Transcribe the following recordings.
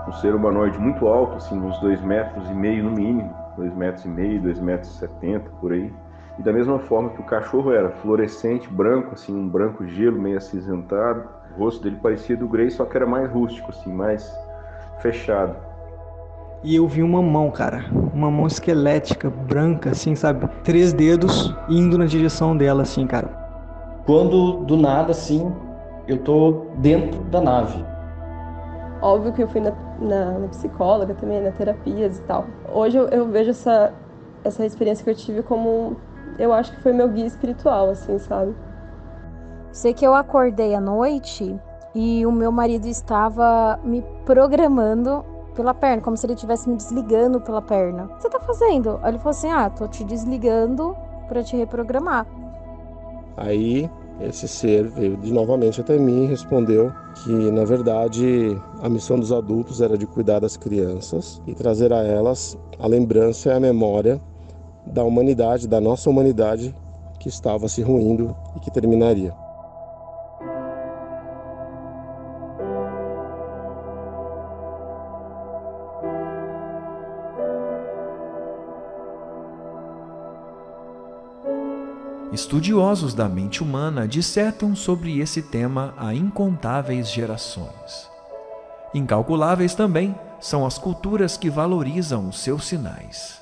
um ser humanoide muito alto, assim, uns 2,5 metros no mínimo, 2,5 metros, 2,70 m por aí. E da mesma forma que o cachorro era fluorescente, branco, assim, um branco gelo meio acinzentado. O rosto dele parecia do Grey, só que era mais rústico, assim, mais fechado. E eu vi uma mão, cara, uma mão esquelética, branca, assim, sabe? 3 dedos indo na direção dela, assim, cara. Quando, do nada, assim, eu tô dentro da nave. Óbvio que eu fui na psicóloga também, na terapias e tal. Hoje eu vejo essa experiência que eu tive como, eu acho que foi meu guia espiritual, assim, sabe? Sei que eu acordei à noite e o meu marido estava me programando pela perna, como se ele estivesse me desligando pela perna. O que você tá fazendo? Aí ele falou assim: tô te desligando para te reprogramar. Aí esse ser veio novamente até mim e respondeu que, na verdade, a missão dos adultos era de cuidar das crianças e trazer a elas a lembrança e a memória da humanidade, da nossa humanidade, que estava se ruindo e que terminaria. Estudiosos da mente humana dissertam sobre esse tema há incontáveis gerações. Incalculáveis também são as culturas que valorizam os seus sinais.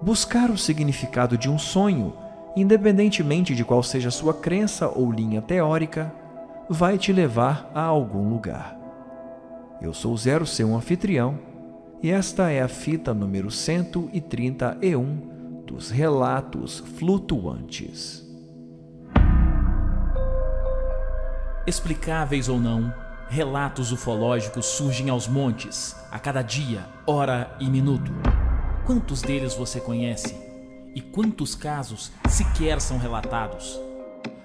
Buscar o significado de um sonho, independentemente de qual seja sua crença ou linha teórica, vai te levar a algum lugar. Eu sou Zero, seu anfitrião, e esta é a fita número 131 dos Relatos Flutuantes. Explicáveis ou não, relatos ufológicos surgem aos montes, a cada dia, hora e minuto. Quantos deles você conhece? E quantos casos sequer são relatados?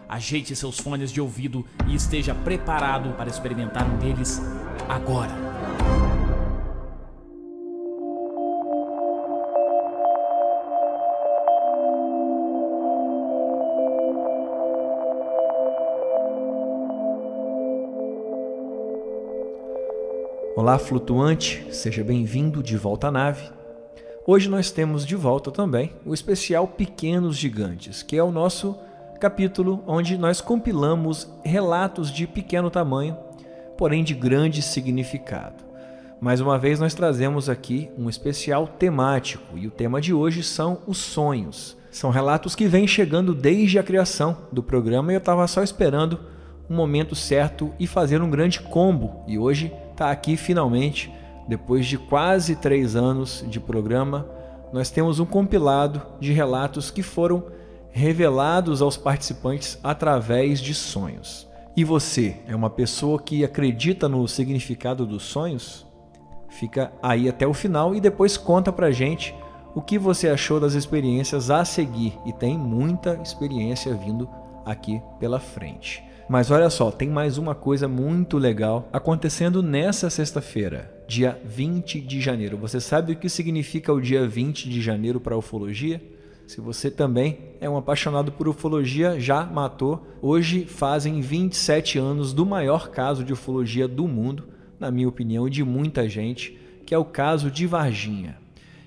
Ajeite seus fones de ouvido e esteja preparado para experimentar um deles agora. Olá, flutuante, seja bem-vindo de volta à nave. Hoje nós temos de volta também o especial Pequenos Gigantes, que é o nosso capítulo onde nós compilamos relatos de pequeno tamanho, porém de grande significado. Mais uma vez nós trazemos aqui um especial temático e o tema de hoje são os sonhos. São relatos que vêm chegando desde a criação do programa e eu estava só esperando um momento certo e fazer um grande combo, e hoje está aqui finalmente, depois de quase 3 anos de programa, nós temos um compilado de relatos que foram revelados aos participantes através de sonhos. E você é uma pessoa que acredita no significado dos sonhos? Fica aí até o final e depois conta pra gente o que você achou das experiências a seguir, e tem muita experiência vindo aqui pela frente. Mas olha só, tem mais uma coisa muito legal acontecendo nessa sexta-feira, dia 20 de janeiro. Você sabe o que significa o dia 20 de janeiro para a ufologia? Se você também é um apaixonado por ufologia, já matou. Hoje fazem 27 anos do maior caso de ufologia do mundo, na minha opinião, e de muita gente, que é o caso de Varginha.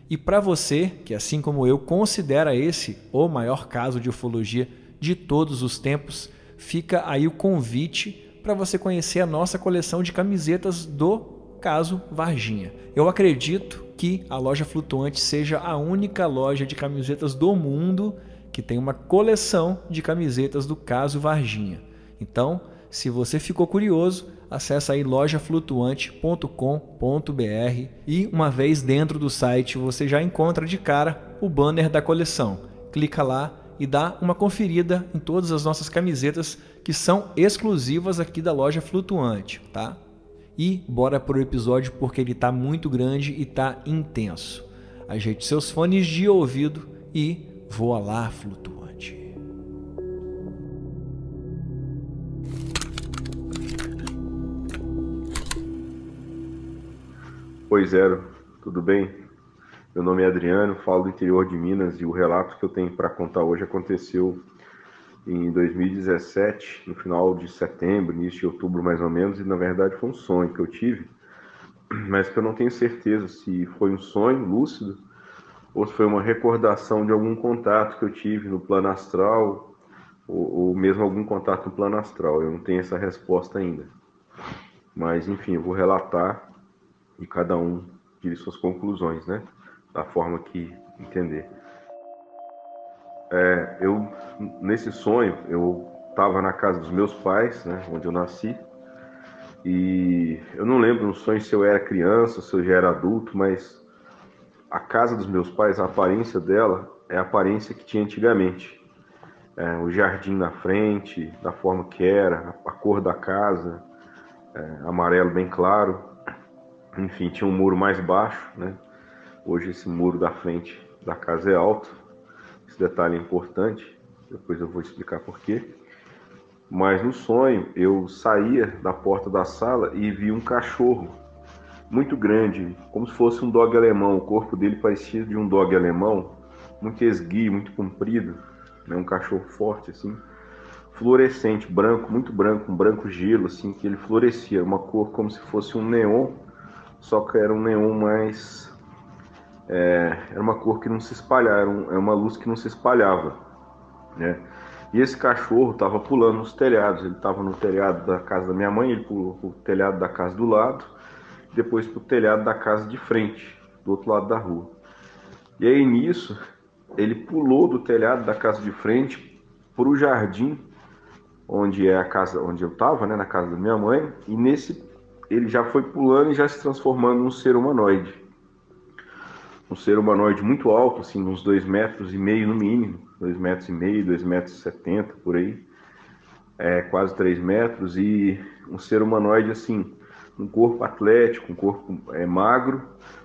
E para você, que assim como eu considera esse o maior caso de ufologia de todos os tempos, fica aí o convite para você conhecer a nossa coleção de camisetas do caso Varginha. Eu acredito que a loja Flutuante seja a única loja de camisetas do mundo que tem uma coleção de camisetas do caso Varginha. Então, se você ficou curioso, acessa aí lojaflutuante.com.br e uma vez dentro do site você já encontra de cara o banner da coleção. Clica lá e dá uma conferida em todas as nossas camisetas que são exclusivas aqui da loja Flutuante, tá? E bora pro episódio porque ele tá muito grande e tá intenso. Ajeite seus fones de ouvido e voa lá, flutuante. Oi, Zero, tudo bem? Meu nome é Adriano, falo do interior de Minas e o relato que eu tenho para contar hoje aconteceu em 2017, no final de setembro, início de outubro mais ou menos, e na verdade foi um sonho que eu tive. mas que eu não tenho certeza se foi um sonho lúcido ou se foi uma recordação de algum contato que eu tive no plano astral, ou mesmo algum contato no plano astral. Eu não tenho essa resposta ainda. Mas, enfim, eu vou relatar e cada um tire suas conclusões, né? Da forma que entender. Nesse sonho, eu estava na casa dos meus pais, né? Onde eu nasci. E eu não lembro no sonho se eu era criança, se eu já era adulto, mas a casa dos meus pais, a aparência dela é a aparência que tinha antigamente. O jardim na frente, da forma que era, a cor da casa, amarelo bem claro. Enfim, tinha um muro mais baixo, né? Hoje esse muro da frente da casa é alto. Esse detalhe é importante, depois eu vou explicar por quê. Mas no sonho eu saía da porta da sala e vi um cachorro muito grande, como se fosse um dog alemão. O corpo dele parecia de um dog alemão, muito esguio, muito comprido, né? Um cachorro forte assim, fluorescente, branco, muito branco, um branco gelo assim, que ele florescia, uma cor como se fosse um neon, só que era um neon mais era uma cor que não se espalhava, era uma luz que não se espalhava, né? E esse cachorro estava pulando nos telhados. Ele estava no telhado da casa da minha mãe, ele pulou para o telhado da casa do lado, depois para o telhado da casa de frente, do outro lado da rua. E aí nisso, ele pulou do telhado da casa de frente para o jardim, onde é a casa onde eu estava, né, na casa da minha mãe, e nesse ele já foi pulando e já se transformando num ser humanoide. Um ser humanoide muito alto, assim, uns 2,5 metros no mínimo, 2,5 metros, 2,70 metros por aí, quase 3 metros, e um ser humanoide assim, um corpo atlético, um corpo magro,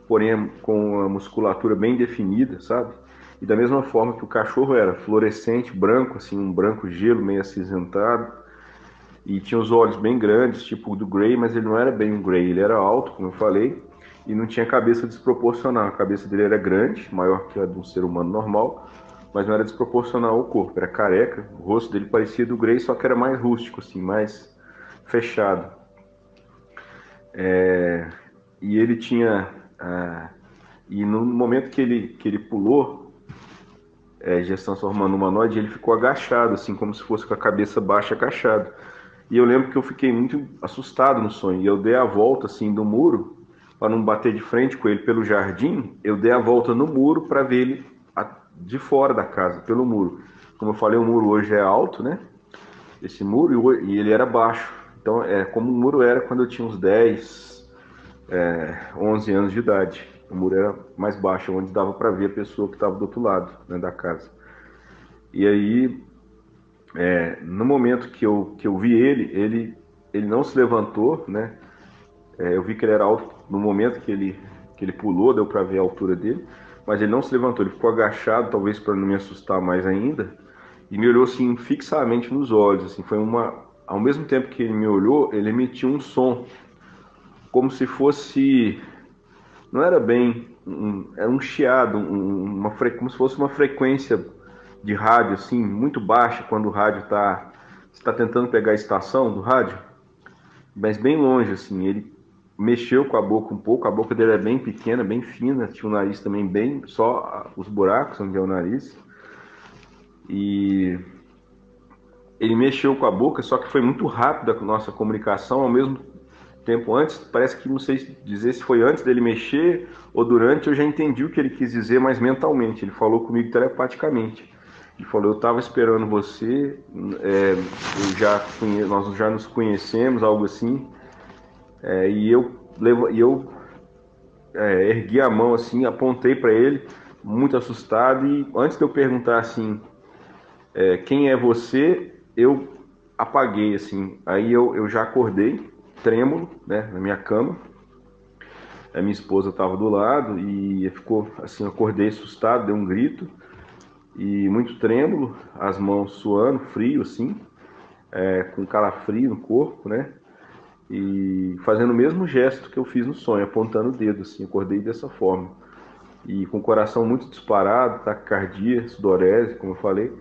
porém com a musculatura bem definida, sabe? E da mesma forma que o cachorro era fluorescente, branco, assim, um branco gelo meio acinzentado, e tinha os olhos bem grandes, tipo do Grey, mas ele não era bem um Grey, ele era alto, como eu falei, e não tinha cabeça desproporcional. A cabeça dele era grande, maior que a de um ser humano normal, mas não era desproporcional ao corpo, era careca. O rosto dele parecia do Grey, só que era mais rústico, assim, mais fechado. E ele tinha... e no momento que ele pulou, já se transformando no humanoide, ele ficou agachado, assim, como se fosse com a cabeça baixa, agachado. E eu lembro que eu fiquei muito assustado no sonho, e eu dei a volta, assim, do muro, para não bater de frente com ele pelo jardim. Eu dei a volta no muro para ver ele de fora da casa, pelo muro. Como eu falei, o muro hoje é alto, né? Esse muro, e ele era baixo. Então, como o muro era quando eu tinha uns 10, 11 anos de idade. O muro era mais baixo, onde dava para ver a pessoa que estava do outro lado, né, da casa. E aí, no momento que eu vi ele não se levantou, né? Eu vi que ele era alto no momento que ele pulou, deu para ver a altura dele, mas ele não se levantou, ele ficou agachado, talvez para não me assustar mais ainda, e me olhou assim fixamente nos olhos, assim, ao mesmo tempo que ele me olhou, ele emitiu um som, como se fosse, não era bem, era um chiado, como se fosse uma frequência de rádio, assim, muito baixa, quando o rádio está tentando pegar a estação do rádio, mas bem longe, assim. Ele mexeu com a boca um pouco, a boca dele é bem pequena, bem fina, tinha o nariz também bem, só os buracos onde é o nariz, e ele mexeu com a boca, só que foi muito rápido a nossa comunicação, ao mesmo tempo antes, parece que, não sei dizer se foi antes dele mexer ou durante, eu já entendi o que ele quis dizer, mas mentalmente, ele falou comigo telepaticamente. Ele falou: eu estava esperando você, nós já nos conhecemos, algo assim. E eu ergui a mão assim, apontei para ele, muito assustado, e antes de eu perguntar assim, quem é você, eu apaguei assim. Aí eu já acordei, trêmulo, né, na minha cama. A minha esposa estava do lado e ficou assim, eu acordei assustado, dei um grito e muito trêmulo, as mãos suando, frio assim, com calafrio no corpo, né? E fazendo o mesmo gesto que eu fiz no sonho, apontando o dedo, assim, acordei dessa forma. E com o coração muito disparado, taquicardia, sudorese, como eu falei.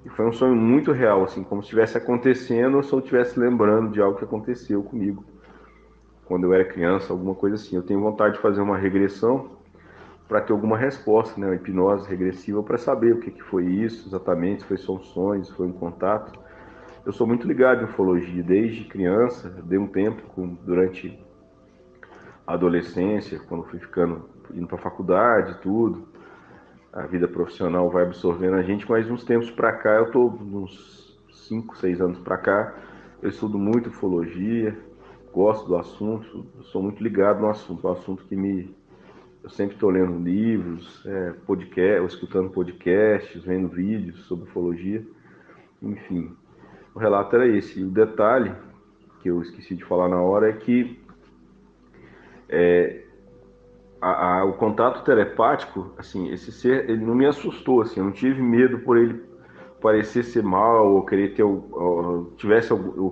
E foi um sonho muito real, assim, como se estivesse acontecendo ou se eu estivesse lembrando de algo que aconteceu comigo. quando eu era criança, alguma coisa assim. Eu tenho vontade de fazer uma regressão para ter alguma resposta, né? Uma hipnose regressiva para saber o que foi isso exatamente, se foi só um sonho, se foi um contato. Eu sou muito ligado em ufologia desde criança, dei um tempo durante a adolescência, quando fui indo para a faculdade, tudo. A vida profissional vai absorvendo a gente, mas uns tempos para cá, eu estou uns 5, 6 anos para cá, eu estudo muito ufologia, gosto do assunto, sou muito ligado no assunto, é um assunto que eu sempre estou lendo livros, podcast, escutando podcasts, vendo vídeos sobre ufologia, enfim. O relato era esse. E o detalhe, que eu esqueci de falar na hora, é que o contato telepático, assim, esse ser, ele não me assustou, assim, eu não tive medo por ele parecer ser mal, ou querer ter, ou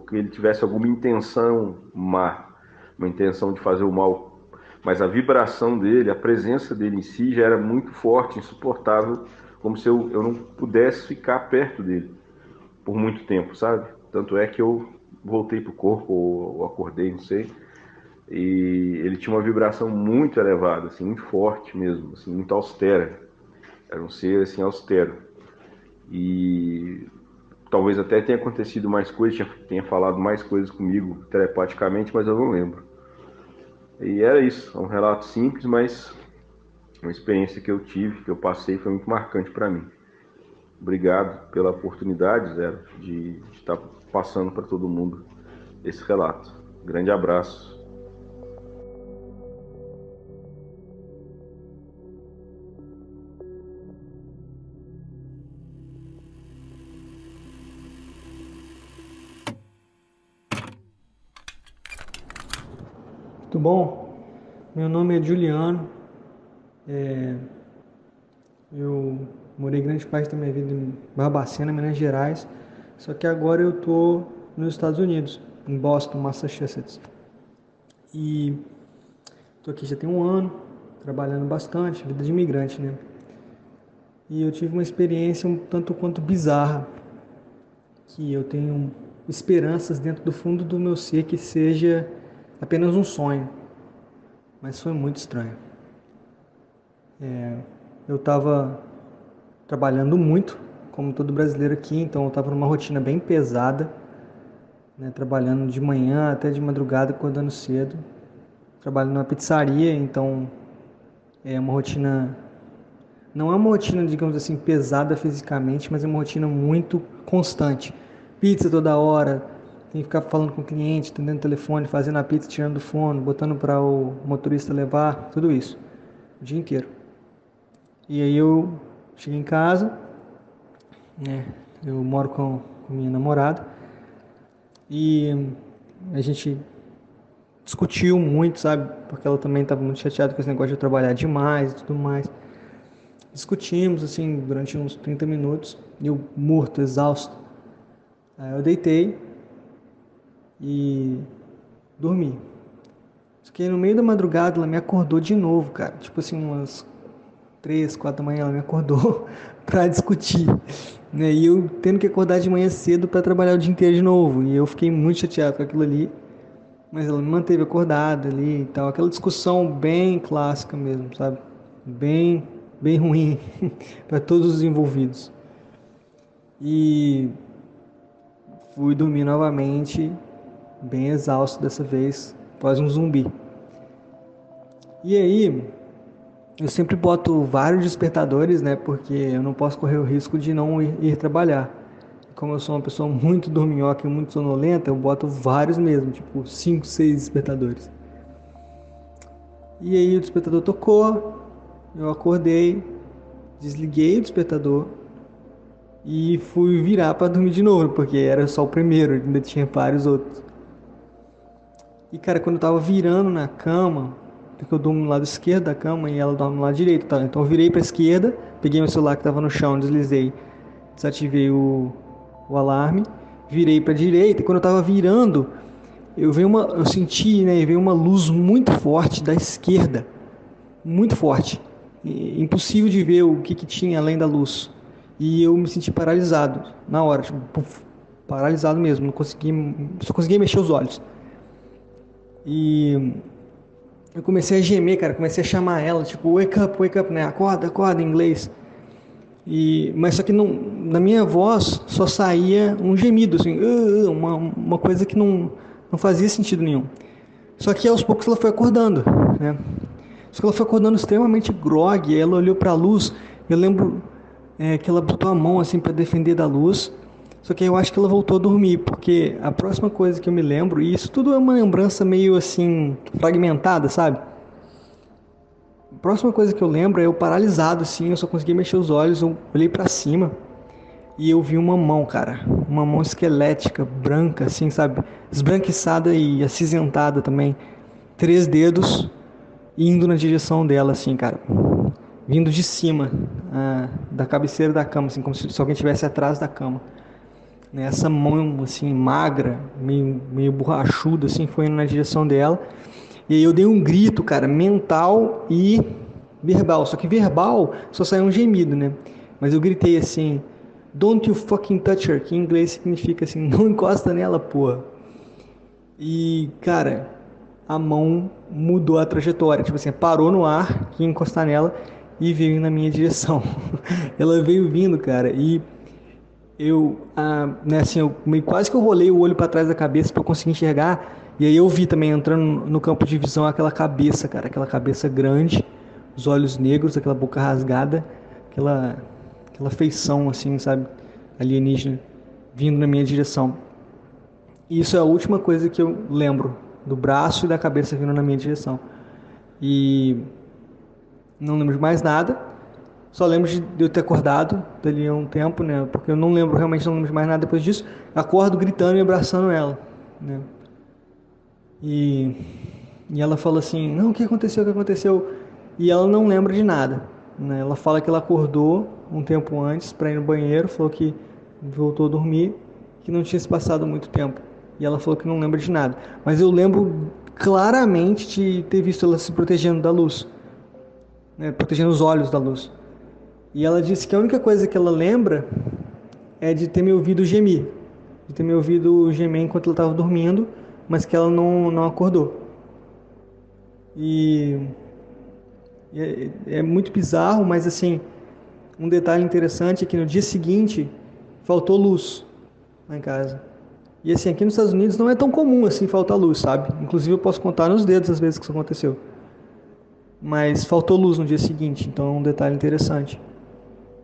que ele tivesse alguma intenção má, uma intenção de fazer o mal. Mas a vibração dele, a presença dele em si já era muito forte, insuportável, como se eu não pudesse ficar perto dele por muito tempo, sabe? Tanto é que eu voltei pro corpo, ou acordei, não sei, e ele tinha uma vibração muito elevada, assim, muito forte mesmo, assim, muito austera. Era um ser, assim, austero. E talvez até tenha acontecido mais coisas, tenha falado mais coisas comigo telepaticamente, mas eu não lembro. E era isso, é um relato simples, mas uma experiência que eu tive, que eu passei, foi muito marcante para mim. Obrigado pela oportunidade, Zé, de estar passando para todo mundo esse relato. Grande abraço. Muito bom. Meu nome é Juliano. Eu morei grande parte da minha vida em Barbacena, Minas Gerais. Só que agora eu tô nos Estados Unidos, em Boston, Massachusetts. E tô aqui já tem um ano, trabalhando bastante, vida de imigrante, né? E eu tive uma experiência um tanto quanto bizarra, que eu tenho esperanças dentro do fundo do meu ser que seja apenas um sonho, mas foi muito estranho. Eu estava trabalhando muito, como todo brasileiro aqui, então eu estava numa rotina bem pesada, né, trabalhando de manhã até de madrugada, acordando cedo. Trabalho numa pizzaria, então é uma rotina, não é uma rotina, digamos assim, pesada fisicamente, mas é uma rotina muito constante. Pizza toda hora, tem que ficar falando com o cliente, atendendo o telefone, fazendo a pizza, tirando do forno, botando para o motorista levar, tudo isso, o dia inteiro. E aí eu cheguei em casa, né, eu moro com minha namorada, e a gente discutiu muito, sabe, porque ela também estava muito chateada com esse negócio de eu trabalhar demais e tudo mais. Discutimos, assim, durante uns 30 minutos, e eu morto, exausto. Aí eu deitei e dormi. Só que aí no meio da madrugada ela me acordou de novo, cara, tipo assim, umas 3, 4 da manhã ela me acordou pra discutir, né? E eu tendo que acordar de manhã cedo pra trabalhar o dia inteiro de novo. E eu fiquei muito chateado com aquilo ali, mas ela me manteve acordada ali e tal. Aquela discussão bem clássica mesmo, sabe? Bem ruim para todos os envolvidos. E fui dormir novamente, bem exausto dessa vez, quase um zumbi. E aí, eu sempre boto vários despertadores, né? Porque eu não posso correr o risco de não ir trabalhar. Como eu sou uma pessoa muito dorminhoca e muito sonolenta, eu boto vários mesmo, tipo 5, 6 despertadores. E aí o despertador tocou, eu acordei, desliguei o despertador e fui virar para dormir de novo, porque era só o primeiro, ainda tinha vários outros. E cara, quando eu tava virando na cama, porque eu durmo no lado esquerdo da cama e ela dorme no lado direito, tá? Então eu virei para a esquerda, peguei meu celular que tava no chão, deslizei, desativei o alarme, virei para a direita, e quando eu tava virando, eu senti, né, veio uma luz muito forte da esquerda, muito forte, impossível de ver o que tinha além da luz, e eu me senti paralisado na hora, tipo, paralisado mesmo, só conseguia mexer os olhos. E eu comecei a gemer, cara, comecei a chamar ela, tipo, wake up, né? Acorda, acorda, em inglês. Mas só que não, na minha voz só saía um gemido, assim, uma coisa que não fazia sentido nenhum. Só que aos poucos ela foi acordando, né? Só que ela foi acordando extremamente grogue, ela olhou para a luz, eu lembro que ela botou a mão assim para defender da luz, só que eu acho que ela voltou a dormir, porque a próxima coisa que eu me lembro, e isso tudo é uma lembrança meio assim, fragmentada, sabe? A próxima coisa que eu lembro é eu paralisado assim, eu só conseguia mexer os olhos, eu olhei para cima e eu vi uma mão, cara, uma mão esquelética, branca assim, sabe? Esbranquiçada e acinzentada também, 3 dedos indo na direção dela assim, cara, vindo de cima da cabeceira da cama, assim, como se alguém estivesse atrás da cama. Essa mão assim magra, meio borrachuda assim, foi indo na direção dela. E aí eu dei um grito, cara, mental e verbal. Só que verbal só saiu um gemido, né? Mas eu gritei assim, don't you fucking touch her, que em inglês significa assim, não encosta nela, porra. E, cara, a mão mudou a trajetória. Tipo assim, parou no ar, que ia encostar nela e veio na minha direção. Ela veio vindo, cara, e eu, né, assim, quase que eu rolei o olho para trás da cabeça para eu conseguir enxergar. E aí eu vi também entrando no campo de visão aquela cabeça, cara, aquela cabeça grande, os olhos negros, aquela boca rasgada, aquela feição assim, sabe, alienígena vindo na minha direção. E isso é a última coisa que eu lembro, do braço e da cabeça vindo na minha direção. E não lembro de mais nada. Só lembro de eu ter acordado dali a um tempo, né? Porque eu realmente não lembro de mais nada depois disso. Acordo gritando e abraçando ela, né? E ela fala assim, não, o que aconteceu, E ela não lembra de nada, né? Ela fala que ela acordou um tempo antes para ir no banheiro, falou que voltou a dormir, que não tinha se passado muito tempo. E ela falou que não lembra de nada. Mas eu lembro claramente de ter visto ela se protegendo da luz, né? Protegendo os olhos da luz. E ela disse que a única coisa que ela lembra é de ter me ouvido gemer. De ter me ouvido gemer enquanto ela estava dormindo, mas que ela não acordou. E é muito bizarro, mas assim, um detalhe interessante é que no dia seguinte faltou luz lá em casa. E assim, aqui nos Estados Unidos não é tão comum assim faltar luz, sabe? Inclusive eu posso contar nos dedos as vezes que isso aconteceu. Mas faltou luz no dia seguinte, então é um detalhe interessante.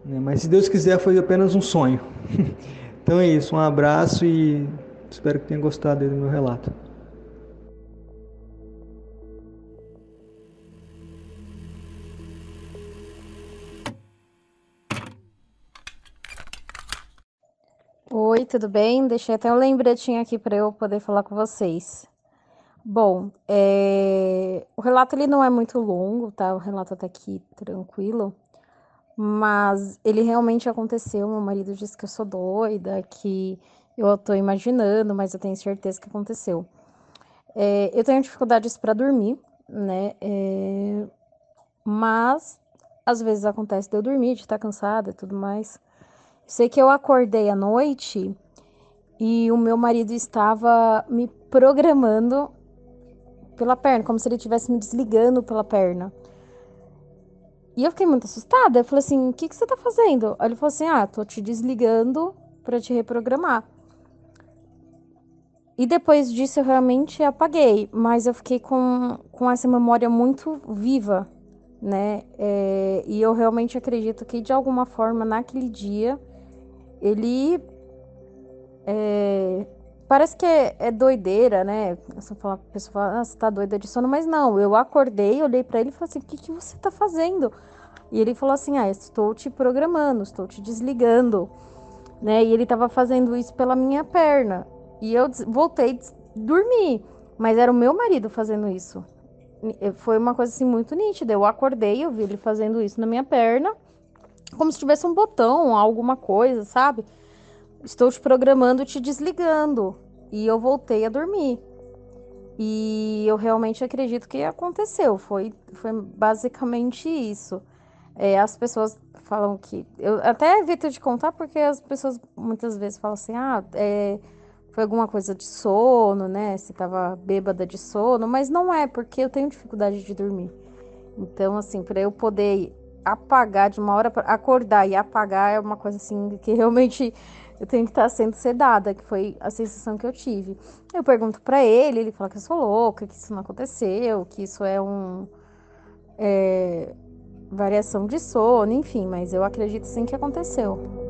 Mas se Deus quiser foi apenas um sonho. Então é isso, um abraço e espero que tenha gostado do meu relato. Oi, tudo bem? Deixei até um lembretinho aqui para eu poder falar com vocês. Bom, o relato ele não é muito longo, tá? O relato até aqui tranquilo, mas ele realmente aconteceu. Meu marido disse que eu sou doida, que eu tô imaginando, mas eu tenho certeza que aconteceu. Eu tenho dificuldades para dormir, né? Mas às vezes acontece de eu dormir, de estar cansada e tudo mais. Sei que eu acordei à noite e o meu marido estava me programando pela perna, como se ele estivesse me desligando pela perna. E eu fiquei muito assustada. Eu falei assim, o que você tá fazendo? Aí ele falou assim, tô te desligando pra te reprogramar. E depois disso eu realmente apaguei, mas eu fiquei com essa memória muito viva, né? E eu realmente acredito que de alguma forma naquele dia ele parece que é doideira, né? A pessoa fala, você tá doida de sono, mas não, eu acordei, olhei pra ele e falei assim, o que você tá fazendo? E ele falou assim, estou te programando, estou te desligando, né? E ele tava fazendo isso pela minha perna. E eu voltei a dormir, mas era o meu marido fazendo isso. Foi uma coisa assim muito nítida. Eu acordei, eu vi ele fazendo isso na minha perna, como se tivesse um botão, alguma coisa, sabe? Estou te programando, te desligando. E eu voltei a dormir. E eu realmente acredito que aconteceu. Foi basicamente isso. As pessoas falam que... Eu até evito de contar porque as pessoas muitas vezes falam assim, foi alguma coisa de sono, né? Se tava bêbada de sono, mas não é, porque eu tenho dificuldade de dormir. Então, assim, para eu poder apagar de uma hora para acordar e apagar é uma coisa assim que realmente eu tenho que estar sendo sedada, que foi a sensação que eu tive. Eu pergunto para ele fala que eu sou louca, que isso não aconteceu, que isso é variação de sono, enfim, mas eu acredito sim que aconteceu.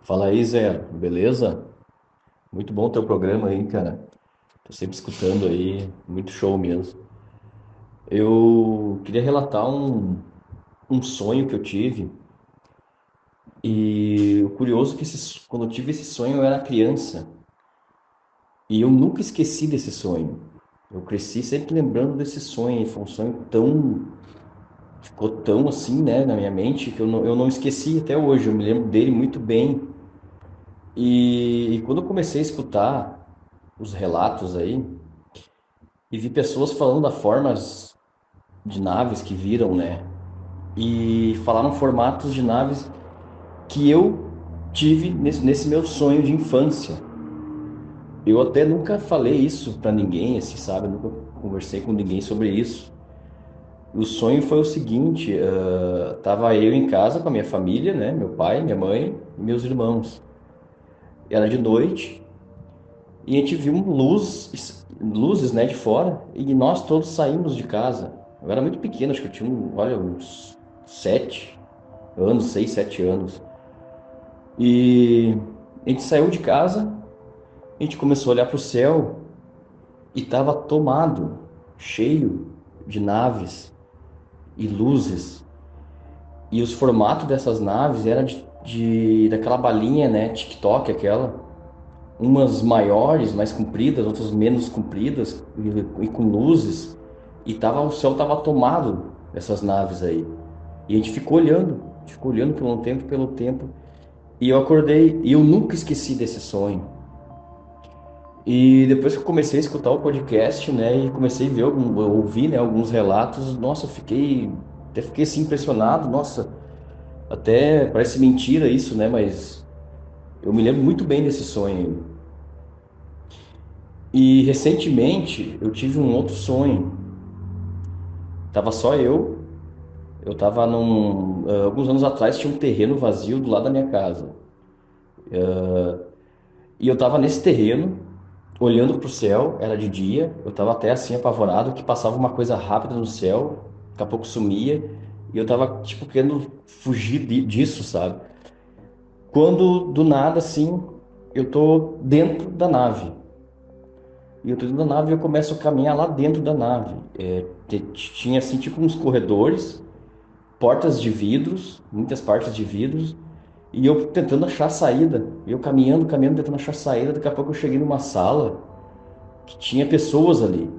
Fala aí, Zé, beleza? Muito bom o teu programa aí, cara. Tô sempre escutando aí, muito show mesmo. Eu queria relatar um sonho que eu tive. E o curioso é que quando eu tive esse sonho eu era criança. E eu nunca esqueci desse sonho. Eu cresci sempre lembrando desse sonho. E foi um sonho ficou tão assim, né, na minha mente, que eu não esqueci até hoje. Eu me lembro dele muito bem. E quando eu comecei a escutar os relatos aí, e vi pessoas falando das formas de naves que viram, né? E falaram formatos de naves que eu tive nesse meu sonho de infância. Eu até nunca falei isso pra ninguém, assim, sabe? Eu nunca conversei com ninguém sobre isso. O sonho foi o seguinte, tava eu em casa com a minha família, né? Meu pai, minha mãe e meus irmãos. Era de noite e a gente viu luzes, né, de fora, e nós todos saímos de casa. Eu era muito pequeno, acho que eu tinha, uns 7 anos, 6, 7 anos. E a gente saiu de casa, a gente começou a olhar para o céu e estava tomado, cheio de naves e luzes. E os formatos dessas naves eram daquela balinha, né, TikTok, aquela. Umas maiores, mais compridas, outras menos compridas e com luzes. E o céu estava tomado dessas naves aí. E a gente ficou olhando pelo tempo. E eu acordei e eu nunca esqueci desse sonho. E depois que eu comecei a escutar o podcast, né, e comecei a ouvir, né, alguns relatos, nossa, até fiquei assim impressionado, nossa, até parece mentira isso, né, mas eu me lembro muito bem desse sonho. E recentemente eu tive um outro sonho. Tava só eu tava alguns anos atrás tinha um terreno vazio do lado da minha casa. E eu tava nesse terreno, olhando pro céu, era de dia, eu tava até assim apavorado que passava uma coisa rápida no céu, daqui a pouco sumia, e eu tava tipo querendo fugir disso, sabe? Quando do nada assim, eu tô dentro da nave. E eu tô dentro da nave e eu começo a caminhar lá dentro da nave. Tinha assim tipo uns corredores, portas de vidros, muitas partes de vidros, e eu tentando achar a saída. Eu caminhando, tentando achar a saída. Daqui a pouco eu cheguei numa sala que tinha pessoas ali,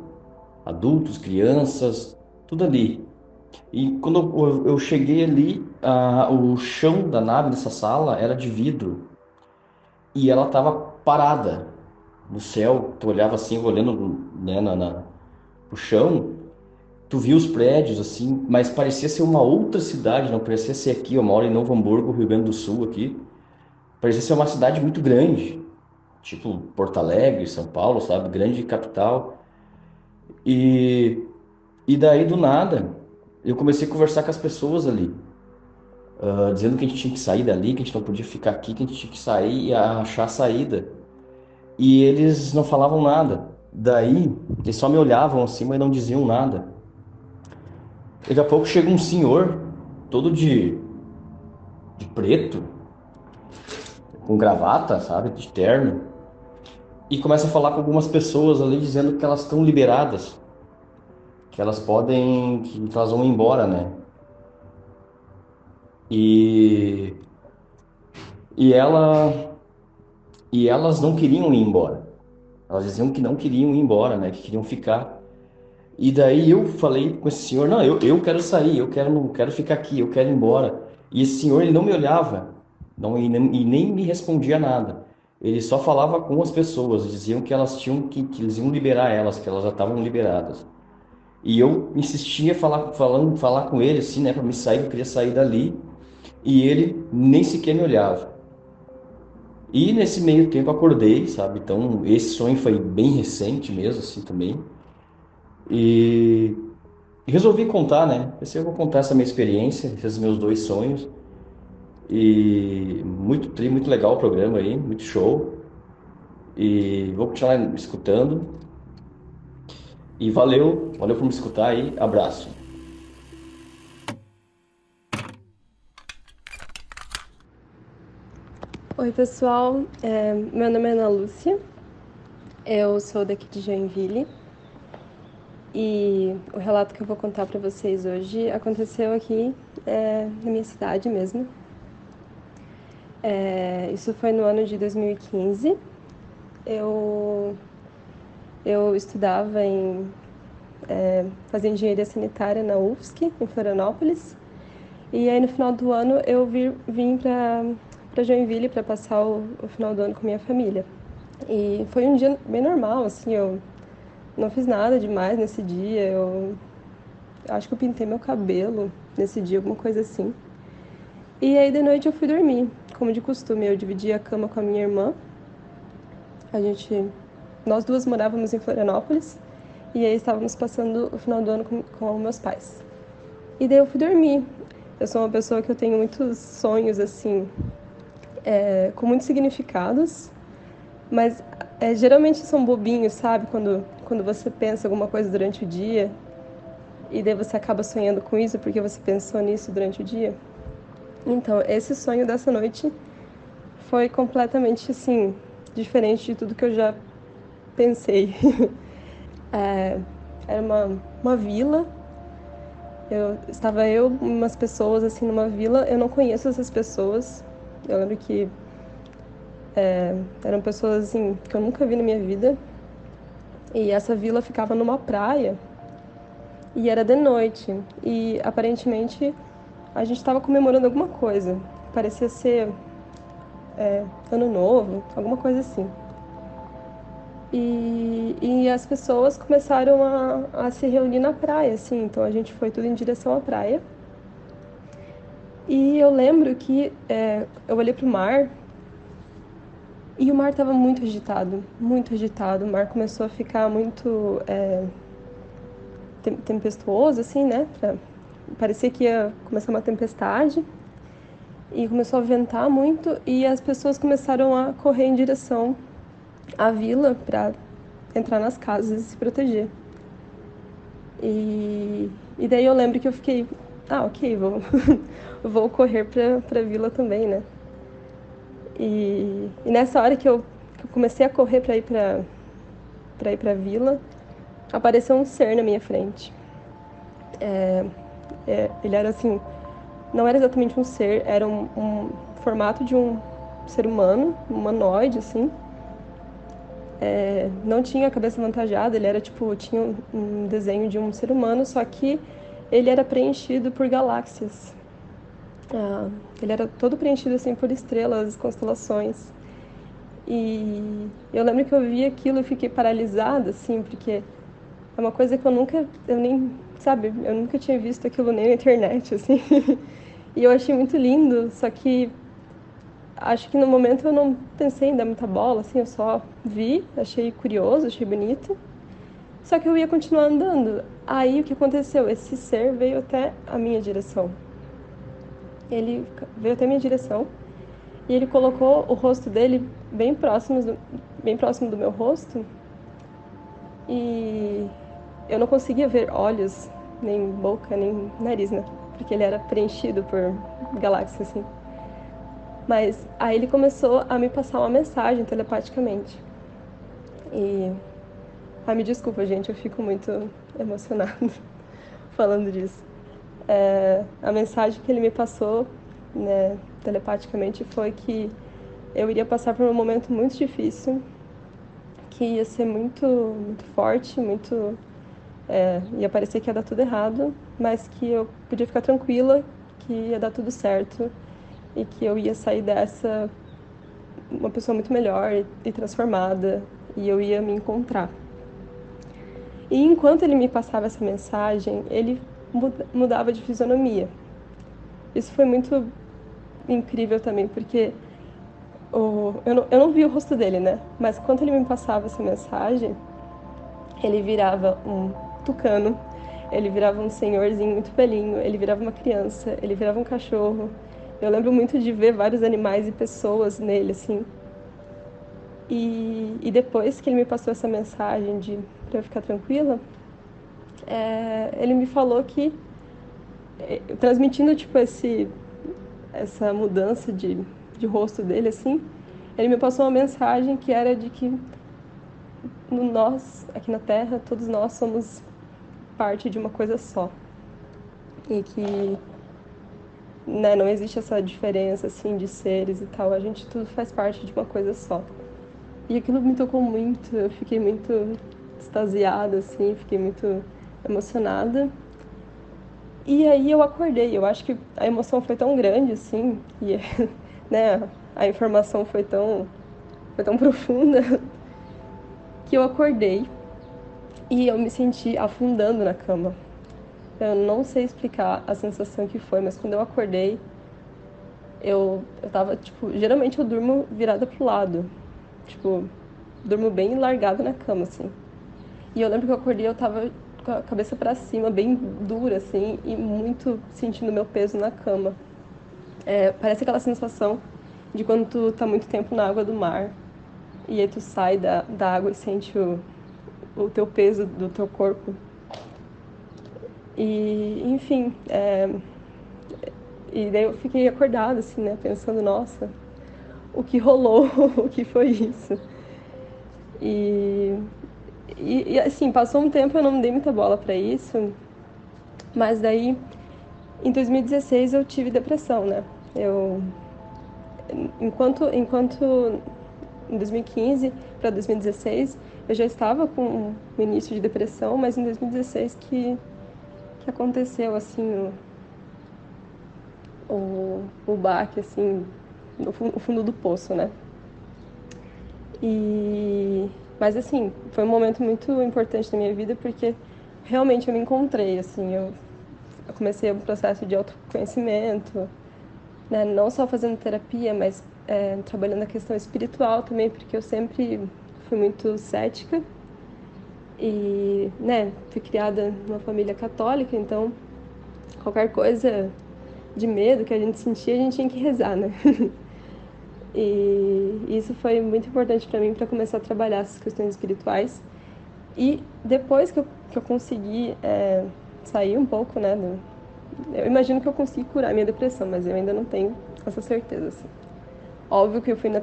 adultos, crianças, tudo ali. E quando eu cheguei ali, o chão da nave dessa sala era de vidro e ela estava parada no céu. Tu olhava assim, olhando, né, pro chão, tu via os prédios assim, mas parecia ser uma outra cidade, não parecia ser aqui. Eu moro em Novo Hamburgo, Rio Grande do Sul aqui. Parecia ser uma cidade muito grande, tipo Porto Alegre, São Paulo, sabe? Grande capital. E, e daí do nada, eu comecei a conversar com as pessoas ali, dizendo que a gente tinha que sair dali, que a gente não podia ficar aqui, que a gente tinha que sair e achar a saída. E eles não falavam nada. Daí, eles só me olhavam assim, mas não diziam nada. Daqui a pouco chega um senhor, todo de preto, com gravata, sabe, de terno, e começa a falar com algumas pessoas ali, dizendo que elas estão liberadas, que elas vão embora, né? E elas não queriam ir embora. Elas diziam que não queriam ir embora, né? Que queriam ficar. E daí eu falei com esse senhor, não, eu quero sair, não quero ficar aqui, eu quero ir embora. E esse senhor, ele não me olhava, e nem me respondia nada. Ele só falava com as pessoas, diziam que eles iam liberar elas, que elas já estavam liberadas. E eu insistia falar com ele, assim, né, para me sair, eu queria sair dali, e ele nem sequer me olhava. E nesse meio tempo acordei, sabe? Então esse sonho foi bem recente mesmo, assim, também. E resolvi contar, né? Pensei, eu vou contar essa minha experiência, esses meus 2 sonhos. E muito legal o programa aí, muito show. E vou continuar escutando. E valeu por me escutar aí. Abraço. Oi, pessoal. Meu nome é Ana Lúcia. Eu sou daqui de Joinville. E o relato que eu vou contar para vocês hoje aconteceu aqui na minha cidade mesmo. Isso foi no ano de 2015. Eu estudava fazia engenharia sanitária na UFSC, em Florianópolis. E aí no final do ano eu vim para Joinville para passar o final do ano com minha família. E foi um dia bem normal, assim, eu não fiz nada demais nesse dia. Eu acho que eu pintei meu cabelo nesse dia, alguma coisa assim. E aí de noite eu fui dormir, como de costume. Eu dividi a cama com a minha irmã. Nós duas morávamos em Florianópolis e aí estávamos passando o final do ano com meus pais. E daí eu fui dormir. Eu sou uma pessoa que eu tenho muitos sonhos, assim, com muitos significados, mas geralmente são bobinhos, sabe? Quando você pensa alguma coisa durante o dia e daí você acaba sonhando com isso porque você pensou nisso durante o dia. Então, esse sonho dessa noite foi completamente, assim, diferente de tudo que eu já pensei. Era uma vila. Estava eu e umas pessoas, assim, numa vila. Eu não conheço essas pessoas. Eu lembro que eram pessoas, assim, que eu nunca vi na minha vida. E essa vila ficava numa praia. E era de noite. E, aparentemente, a gente estava comemorando alguma coisa. Parecia ser Ano Novo, alguma coisa assim. E as pessoas começaram a se reunir na praia, assim. Então a gente foi tudo em direção à praia. E eu lembro que eu olhei pro mar e o mar estava muito agitado, muito agitado. O mar começou a ficar muito tempestuoso, assim, né? Parecia que ia começar uma tempestade. E começou a ventar muito e as pessoas começaram a correr em direção à vila para entrar nas casas e se proteger. E daí eu lembro que eu fiquei, ok, vou correr para a vila também, né? E nessa hora que eu comecei a correr para ir para a vila, apareceu um ser na minha frente. Ele era assim, não era exatamente um ser, era um formato de um ser humano, um humanoide, assim. Não tinha a cabeça avantajada, ele era tipo, tinha um desenho de um ser humano, só que ele era preenchido por galáxias. Ele era todo preenchido assim por estrelas, constelações. E eu lembro que eu vi aquilo e fiquei paralisada, assim, porque é uma coisa que eu nunca tinha visto aquilo nem na internet, assim. E eu achei muito lindo, só que acho que no momento eu não pensei em dar muita bola, assim, eu só vi, achei curioso, achei bonito. Só que eu ia continuar andando. Aí o que aconteceu? Esse ser veio até a minha direção. Ele veio até a minha direção e ele colocou o rosto dele bem próximo do meu rosto. E eu não conseguia ver olhos, nem boca, nem nariz, né? Porque ele era preenchido por galáxias, assim. Mas aí ele começou a me passar uma mensagem telepaticamente. E... me desculpa, gente, eu fico muito emocionada falando disso. A mensagem que ele me passou, né, telepaticamente foi que eu iria passar por um momento muito difícil, que ia ser muito, muito forte, ia parecer que ia dar tudo errado, mas que eu podia ficar tranquila, que ia dar tudo certo e que eu ia sair dessa uma pessoa muito melhor e transformada, e eu ia me encontrar. E enquanto ele me passava essa mensagem, ele mudava de fisionomia. Isso foi muito incrível também, porque eu não vi o rosto dele, né? Mas quando ele me passava essa mensagem, ele virava um tucano, ele virava um senhorzinho muito velhinho, ele virava uma criança, ele virava um cachorro. Eu lembro muito de ver vários animais e pessoas nele, assim. E depois que ele me passou essa mensagem para eu ficar tranquila, ele me falou que, transmitindo, tipo, essa mudança de rosto dele, assim, ele me passou uma mensagem que era de que nós, aqui na Terra, todos nós somos parte de uma coisa só. E que, né, não existe essa diferença, assim, de seres e tal. A gente tudo faz parte de uma coisa só. E aquilo me tocou muito, eu fiquei muito extasiada, assim, fiquei muito emocionada. E aí eu acordei, eu acho que a emoção foi tão grande, assim, e, né, a informação foi tão profunda, que eu acordei e eu me senti afundando na cama. Eu não sei explicar a sensação que foi, mas quando eu acordei, eu tava, tipo, geralmente eu durmo virada pro lado, tipo, durmo bem largada na cama, assim. E eu lembro que eu acordei, eu tava com a cabeça pra cima, bem dura, assim, e muito sentindo meu peso na cama. Parece aquela sensação de quando tu tá muito tempo na água do mar, e aí tu sai da água e sente o teu peso do teu corpo. E, enfim, e daí eu fiquei acordada, assim, né, pensando, nossa, o que rolou, o que foi isso? E assim, passou um tempo, eu não dei muita bola pra isso, mas daí, em 2016, eu tive depressão, né? Enquanto em 2015 para 2016, eu já estava com o início de depressão, mas em 2016 que aconteceu, assim, o baque, assim, no fundo do poço, né? Mas, assim, foi um momento muito importante na minha vida, porque realmente eu me encontrei, assim, eu comecei um processo de autoconhecimento, né? Não só fazendo terapia, mas trabalhando a questão espiritual também, porque eu sempre fui muito cética e, né, fui criada numa família católica, então qualquer coisa de medo que a gente sentia, a gente tinha que rezar, né? E isso foi muito importante para mim para começar a trabalhar essas questões espirituais. E depois que eu consegui sair um pouco, né? Eu imagino que eu consegui curar a minha depressão, mas eu ainda não tenho essa certeza, assim. Óbvio que eu fui na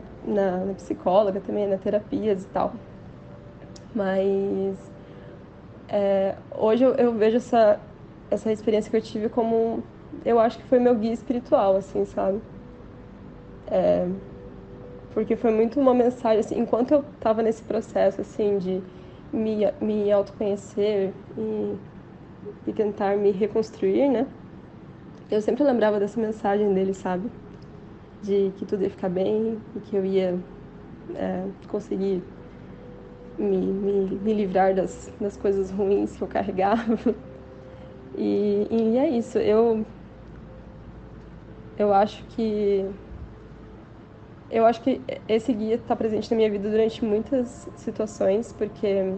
psicóloga também, na terapias e tal. Mas hoje eu vejo essa experiência que eu tive como... Eu acho que foi meu guia espiritual, assim, sabe? Porque foi muito uma mensagem, assim, enquanto eu estava nesse processo, assim, de me autoconhecer e tentar me reconstruir, né? Eu sempre lembrava dessa mensagem dele, sabe? De que tudo ia ficar bem e que eu ia conseguir me livrar das coisas ruins que eu carregava. E é isso. Eu acho que esse guia está presente na minha vida durante muitas situações, porque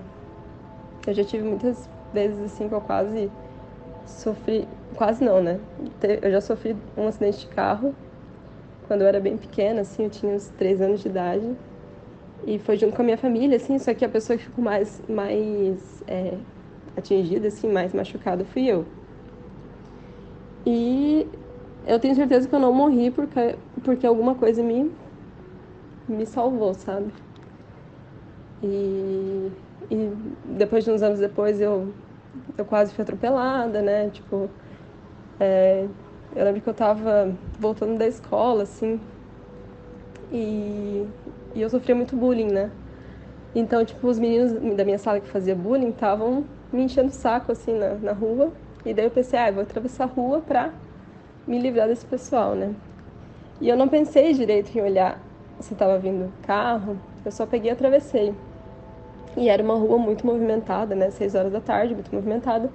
eu já tive muitas vezes assim que eu quase sofri, quase não, né? Eu já sofri um acidente de carro quando eu era bem pequena, assim, eu tinha uns 3 anos de idade. E foi junto com a minha família, assim, só que a pessoa que ficou mais atingida, assim, mais machucada fui eu. E eu tenho certeza que eu não morri porque alguma coisa me salvou, sabe? E depois de uns anos depois eu quase fui atropelada, né? Tipo, eu lembro que eu tava voltando da escola, assim, e eu sofria muito bullying, né? Então, tipo, os meninos da minha sala que fazia bullying estavam me enchendo o saco, assim, na rua. E daí eu pensei, eu vou atravessar a rua pra me livrar desse pessoal, né? E eu não pensei direito em olhar se tava vindo carro, eu só peguei e atravessei. E era uma rua muito movimentada, né? 6 horas da tarde, muito movimentada.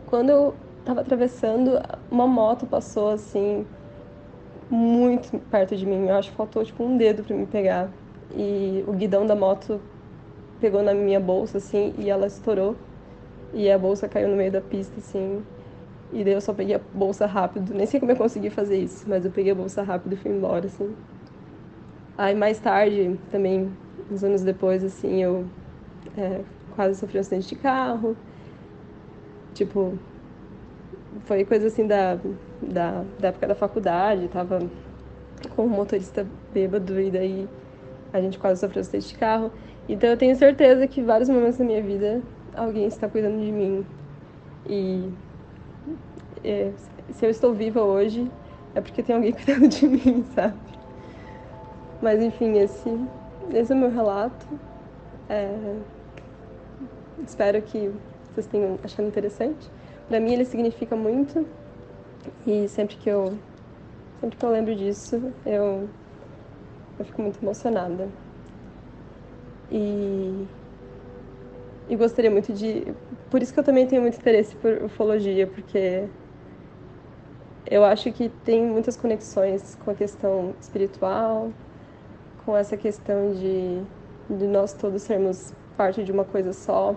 Quando eu tava atravessando, uma moto passou, assim, muito perto de mim. Eu acho que faltou, tipo, um dedo pra me pegar. E o guidão da moto pegou na minha bolsa, assim, e ela estourou. E a bolsa caiu no meio da pista, assim. E daí eu só peguei a bolsa rápido. Nem sei como eu consegui fazer isso, mas eu peguei a bolsa rápido e fui embora, assim. Aí mais tarde, também, uns anos depois, assim, eu quase sofri um acidente de carro. Tipo, foi coisa assim da época da faculdade, tava com um motorista bêbado e daí a gente quase sofreu um acidente de carro. Então eu tenho certeza que em vários momentos da minha vida alguém está cuidando de mim. E se eu estou viva hoje é porque tem alguém cuidando de mim, sabe? Mas enfim, esse é o meu relato. Espero que vocês tenham achado interessante. Para mim ele significa muito e sempre que eu lembro disso, eu fico muito emocionada. E gostaria muito de... Por isso que eu também tenho muito interesse por ufologia, porque eu acho que tem muitas conexões com a questão espiritual, com essa questão de nós todos sermos parte de uma coisa só.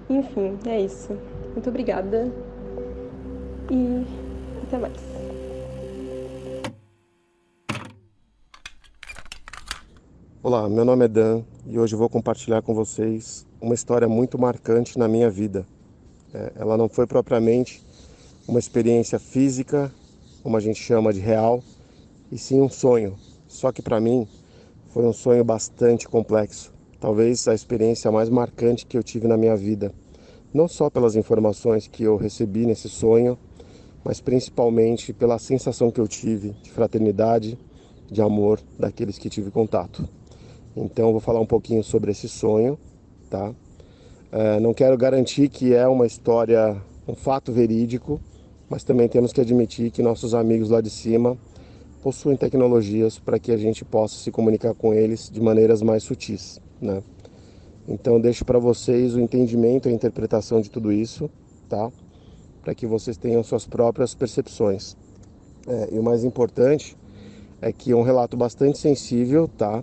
Enfim, é isso. Muito obrigada e até mais. Olá, meu nome é Dan e hoje eu vou compartilhar com vocês uma história muito marcante na minha vida. Ela não foi propriamente uma experiência física, como a gente chama de real, e sim um sonho. Só que para mim foi um sonho bastante complexo. Talvez a experiência mais marcante que eu tive na minha vida. Não só pelas informações que eu recebi nesse sonho, mas principalmente pela sensação que eu tive de fraternidade, de amor daqueles que tive contato. Então eu vou falar um pouquinho sobre esse sonho, tá? Não quero garantir que é uma história, um fato verídico, mas também temos que admitir que nossos amigos lá de cima possuem tecnologias para que a gente possa se comunicar com eles de maneiras mais sutis, né? Então eu deixo para vocês o entendimento e a interpretação de tudo isso, tá? Para que vocês tenham suas próprias percepções. E o mais importante é que é um relato bastante sensível, tá?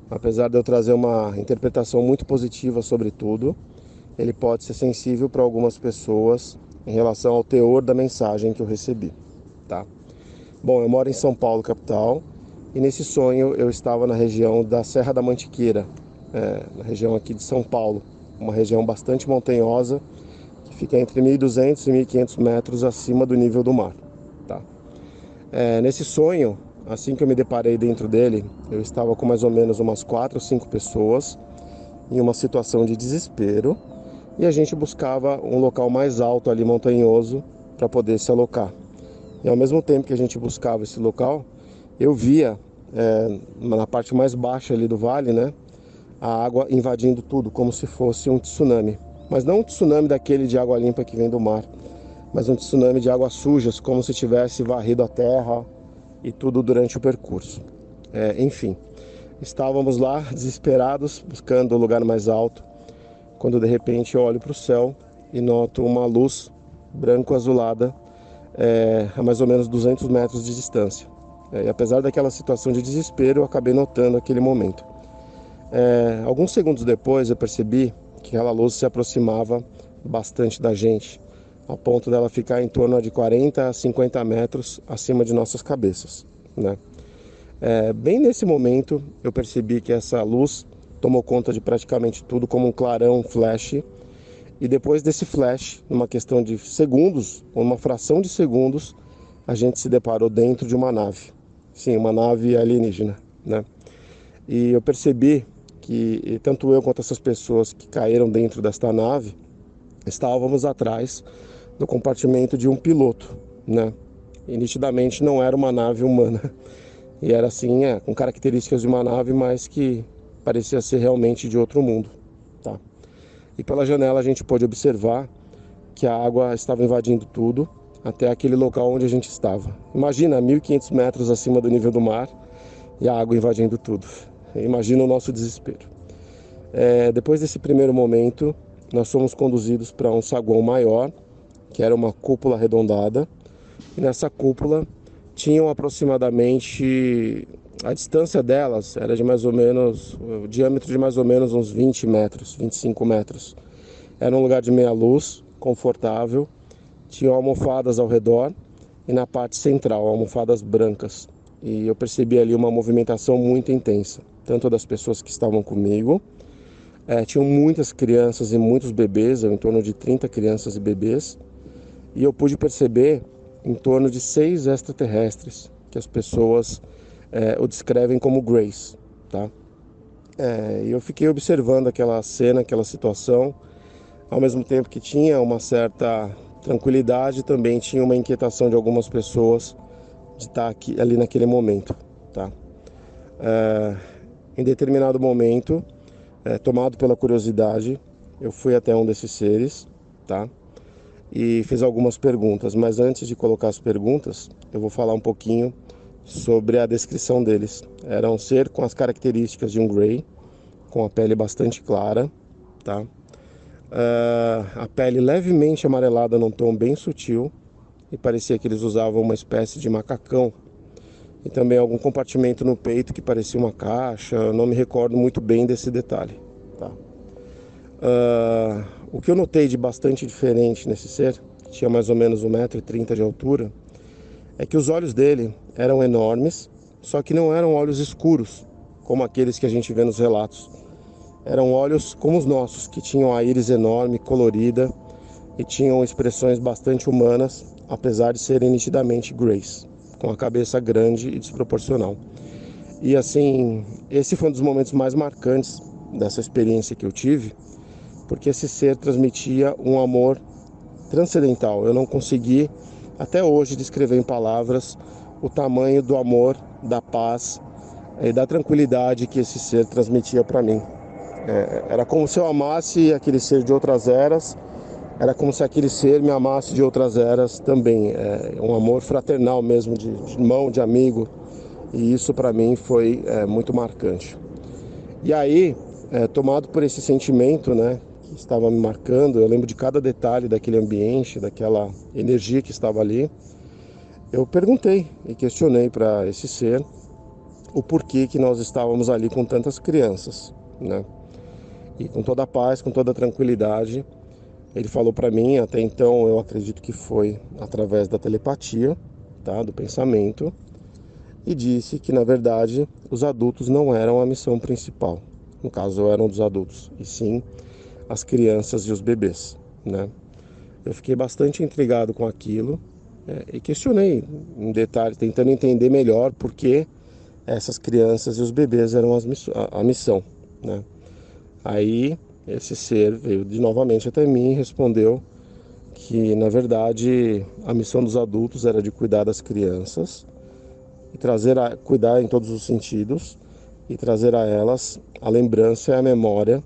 Apesar de eu trazer uma interpretação muito positiva sobre tudo, ele pode ser sensível para algumas pessoas em relação ao teor da mensagem que eu recebi, tá? Bom, eu moro em São Paulo, capital, e nesse sonho eu estava na região da Serra da Mantiqueira, na região aqui de São Paulo, uma região bastante montanhosa, que fica entre 1.200 e 1.500 metros acima do nível do mar, tá? Nesse sonho, assim que eu me deparei dentro dele, eu estava com mais ou menos umas 4 ou 5 pessoas em uma situação de desespero e a gente buscava um local mais alto ali, montanhoso, para poder se alocar. E ao mesmo tempo que a gente buscava esse local, eu via na parte mais baixa ali do vale, né, a água invadindo tudo, como se fosse um tsunami. Mas não um tsunami daquele de água limpa que vem do mar, mas um tsunami de águas sujas, como se tivesse varrido a terra e tudo durante o percurso. Enfim, estávamos lá desesperados, buscando o lugar mais alto, quando de repente eu olho para o céu e noto uma luz branco-azulada a mais ou menos 200 metros de distância. E apesar daquela situação de desespero, eu acabei notando aquele momento. Alguns segundos depois eu percebi que aquela luz se aproximava bastante da gente, a ponto dela ficar em torno de 40 a 50 metros acima de nossas cabeças, né? Bem nesse momento eu percebi que essa luz tomou conta de praticamente tudo, como um clarão, um flash, e depois desse flash, numa questão de segundos, ou uma fração de segundos, a gente se deparou dentro de uma nave. Sim, uma nave alienígena, né? E eu percebi que tanto eu quanto essas pessoas que caíram dentro desta nave estávamos atrás do compartimento de um piloto, né? E nitidamente não era uma nave humana. E era assim, com características de uma nave, mas que parecia ser realmente de outro mundo, tá? E pela janela a gente pôde observar que a água estava invadindo tudo, até aquele local onde a gente estava. Imagina, 1.500 metros acima do nível do mar, e a água invadindo tudo. Imagina o nosso desespero. Depois desse primeiro momento, nós fomos conduzidos para um saguão maior, que era uma cúpula arredondada, e nessa cúpula tinham aproximadamente, a distância delas era de mais ou menos, o diâmetro de mais ou menos uns 20 metros, 25 metros. Era um lugar de meia luz, confortável, tinha almofadas ao redor e na parte central, almofadas brancas. E eu percebi ali uma movimentação muito intensa, tanto das pessoas que estavam comigo, tinham muitas crianças e muitos bebês, em torno de 30 crianças e bebês, e eu pude perceber em torno de 6 extraterrestres, que as pessoas o descrevem como Grays, tá? E eu fiquei observando aquela cena, aquela situação, ao mesmo tempo que tinha uma certa tranquilidade, também tinha uma inquietação de algumas pessoas de estar aqui, ali naquele momento, tá? Em determinado momento, tomado pela curiosidade, eu fui até um desses seres, tá? E fiz algumas perguntas, mas antes de colocar as perguntas, eu vou falar um pouquinho sobre a descrição deles. Era um ser com as características de um Grey, com a pele bastante clara, tá? A pele levemente amarelada num tom bem sutil, e parecia que eles usavam uma espécie de macacão, e também algum compartimento no peito que parecia uma caixa. Eu não me recordo muito bem desse detalhe, tá? O que eu notei de bastante diferente nesse ser, que tinha mais ou menos 1,30 m de altura, é que os olhos dele eram enormes, só que não eram olhos escuros, como aqueles que a gente vê nos relatos. Eram olhos como os nossos, que tinham a íris enorme, colorida, e tinham expressões bastante humanas, apesar de serem nitidamente Grays, com a cabeça grande e desproporcional. E assim, esse foi um dos momentos mais marcantes dessa experiência que eu tive, porque esse ser transmitia um amor transcendental. Eu não consegui, até hoje, descrever em palavras o tamanho do amor, da paz e da tranquilidade que esse ser transmitia para mim. Era como se eu amasse aquele ser de outras eras, era como se aquele ser me amasse de outras eras também. Um amor fraternal mesmo, de irmão, de amigo, e isso para mim foi muito marcante. E aí, tomado por esse sentimento, né, que estava me marcando, eu lembro de cada detalhe daquele ambiente, daquela energia que estava ali. Eu perguntei e questionei para esse ser o porquê que nós estávamos ali com tantas crianças, né? E com toda a paz, com toda a tranquilidade, ele falou para mim, até então eu acredito que foi através da telepatia, tá, do pensamento, e disse que na verdade os adultos não eram a missão principal. No caso, eram dos adultos, e sim as crianças e os bebês, né? Eu fiquei bastante intrigado com aquilo, e questionei em detalhe, tentando entender melhor por que essas crianças e os bebês eram a missão, né? Aí esse ser veio novamente até mim e respondeu que na verdade a missão dos adultos era de cuidar das crianças e cuidar em todos os sentidos e trazer a elas a lembrança e a memória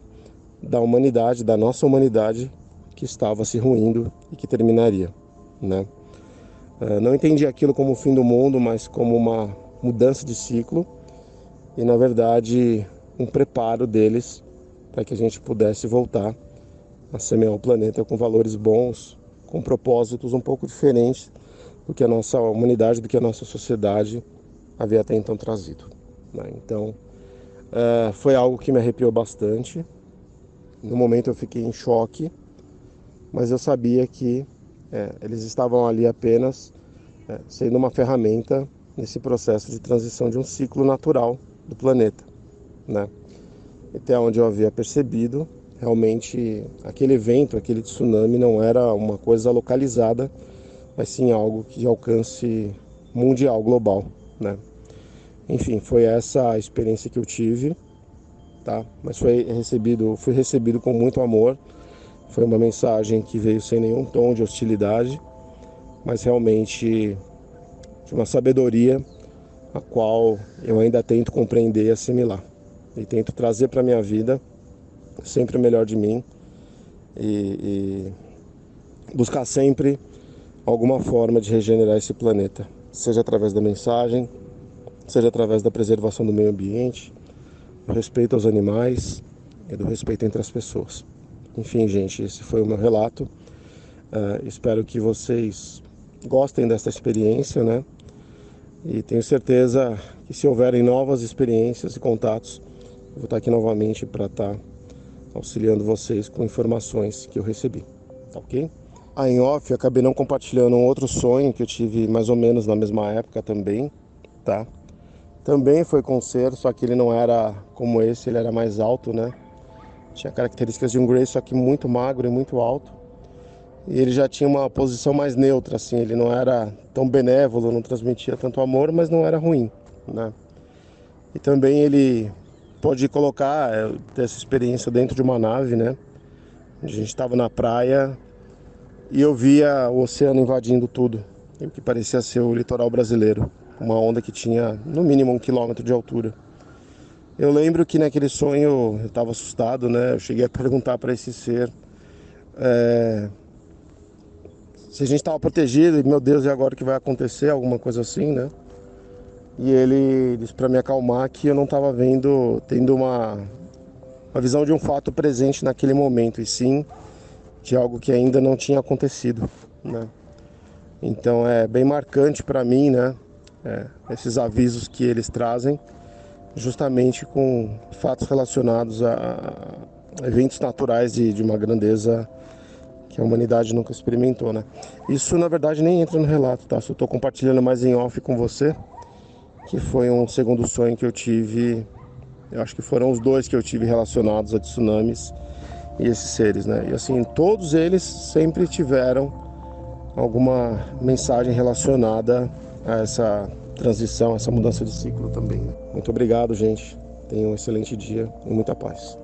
da humanidade, da nossa humanidade que estava se ruindo e que terminaria, né? Não entendi aquilo como o fim do mundo, mas como uma mudança de ciclo e, na verdade, um preparo deles para que a gente pudesse voltar a semear o planeta com valores bons, com propósitos um pouco diferentes do que a nossa humanidade, do que a nossa sociedade havia até então trazido, né? Então, foi algo que me arrepiou bastante. No momento eu fiquei em choque, mas eu sabia que eles estavam ali apenas sendo uma ferramenta nesse processo de transição de um ciclo natural do planeta, né? Até onde eu havia percebido, realmente aquele evento, aquele tsunami não era uma coisa localizada, mas sim algo de alcance mundial, global, né? Enfim, foi essa a experiência que eu tive, tá? Mas fui recebido com muito amor. Foi uma mensagem que veio sem nenhum tom de hostilidade, mas realmente de uma sabedoria a qual eu ainda tento compreender e assimilar. E tento trazer para a minha vida sempre o melhor de mim e buscar sempre alguma forma de regenerar esse planeta, seja através da mensagem, seja através da preservação do meio ambiente, o respeito aos animais e do respeito entre as pessoas. Enfim, gente, esse foi o meu relato. Espero que vocês gostem dessa experiência, né? E tenho certeza que se houverem novas experiências e contatos, eu vou estar aqui novamente para estar auxiliando vocês com informações que eu recebi, tá ok? Em off, eu acabei não compartilhando um outro sonho que eu tive mais ou menos na mesma época também, tá? Também foi com ser, só que ele não era como esse, ele era mais alto, né? Tinha características de um Grey, só que muito magro e muito alto. E ele já tinha uma posição mais neutra, assim, ele não era tão benévolo, não transmitia tanto amor, mas não era ruim, né? E também ele pode colocar essa experiência dentro de uma nave, né? A gente estava na praia e eu via o oceano invadindo tudo, o que parecia ser o litoral brasileiro, uma onda que tinha no mínimo 1 quilômetro de altura. Eu lembro que naquele sonho eu estava assustado, né? Eu cheguei a perguntar para esse ser se a gente estava protegido e, meu Deus, e agora o que vai acontecer? Alguma coisa assim, né? E ele disse para me acalmar que eu não estava tendo uma visão de um fato presente naquele momento, e sim de algo que ainda não tinha acontecido, né? Então é bem marcante para mim, né? Esses avisos que eles trazem, justamente com fatos relacionados a eventos naturais de uma grandeza que a humanidade nunca experimentou, né? Isso, na verdade, nem entra no relato, tá? Só estou compartilhando mais em off com você, que foi um segundo sonho que eu tive. Eu acho que foram os 2 que eu tive relacionados a tsunamis e esses seres, né? E assim, todos eles sempre tiveram alguma mensagem relacionada a essa transição, essa mudança de ciclo também, né? Muito obrigado, gente. Tenham um excelente dia e muita paz.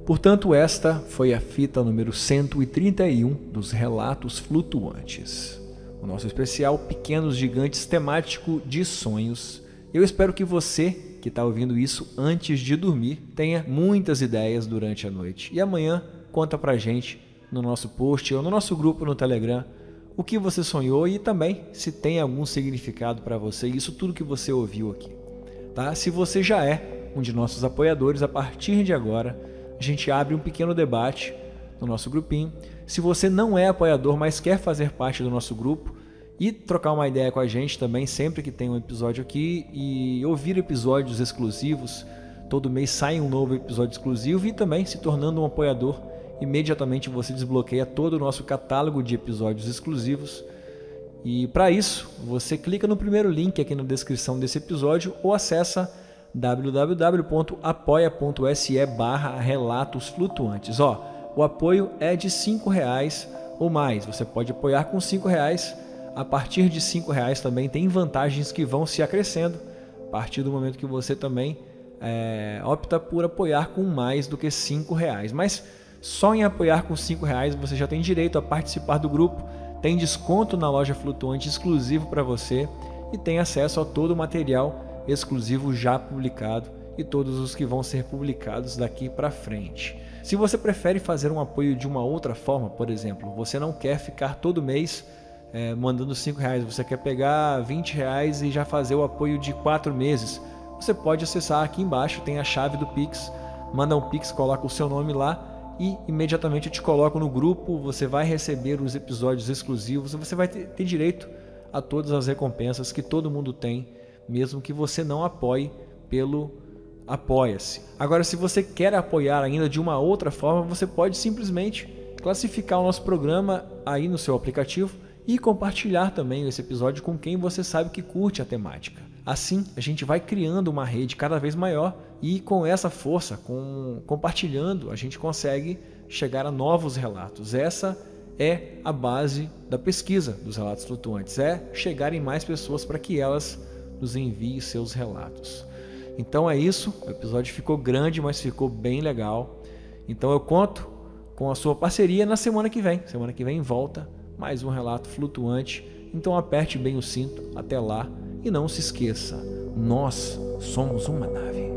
Portanto, esta foi a fita número 131 dos Relatos Flutuantes, o nosso especial Pequenos Gigantes temático de sonhos. Eu espero que você, que está ouvindo isso antes de dormir, tenha muitas ideias durante a noite. E amanhã conta pra gente no nosso post ou no nosso grupo no Telegram o que você sonhou e também se tem algum significado para você, isso tudo que você ouviu aqui, tá? Se você já é um de nossos apoiadores, a partir de agora a gente abre um pequeno debate no nosso grupinho. Se você não é apoiador, mas quer fazer parte do nosso grupo e trocar uma ideia com a gente também, sempre que tem um episódio aqui, e ouvir episódios exclusivos, todo mês sai um novo episódio exclusivo, e também se tornando um apoiador, imediatamente você desbloqueia todo o nosso catálogo de episódios exclusivos. E para isso, você clica no primeiro link aqui na descrição desse episódio ou acessa www.apoia.se/relatos flutuantes. O apoio é de R$5 ou mais. Você pode apoiar com R$5. A partir de R$5 também tem vantagens que vão se acrescendo a partir do momento que você também opta por apoiar com mais do que R$5. Mas só em apoiar com R$5 você já tem direito a participar do grupo, tem desconto na loja flutuante exclusivo para você e tem acesso a todo o material exclusivo já publicado e todos os que vão ser publicados daqui para frente. Se você prefere fazer um apoio de uma outra forma, por exemplo, você não quer ficar todo mês mandando R$5, você quer pegar R$20 e já fazer o apoio de 4 meses, você pode acessar aqui embaixo, tem a chave do Pix, manda um Pix, coloca o seu nome lá e imediatamente eu te coloco no grupo, você vai receber os episódios exclusivos, você vai ter direito a todas as recompensas que todo mundo tem, mesmo que você não apoie pelo Apoia-se. Agora, se você quer apoiar ainda de uma outra forma, você pode simplesmente classificar o nosso programa aí no seu aplicativo e compartilhar também esse episódio com quem você sabe que curte a temática. Assim, a gente vai criando uma rede cada vez maior e com essa força, compartilhando, a gente consegue chegar a novos relatos. Essa é a base da pesquisa dos relatos flutuantes, é chegar em mais pessoas para que elas nos enviem seus relatos. Então é isso, o episódio ficou grande, mas ficou bem legal. Então eu conto com a sua parceria na semana que vem. Semana que vem volta mais um relato flutuante Então aperte bem o cinto. Até lá. E não se esqueça, nós somos uma nave.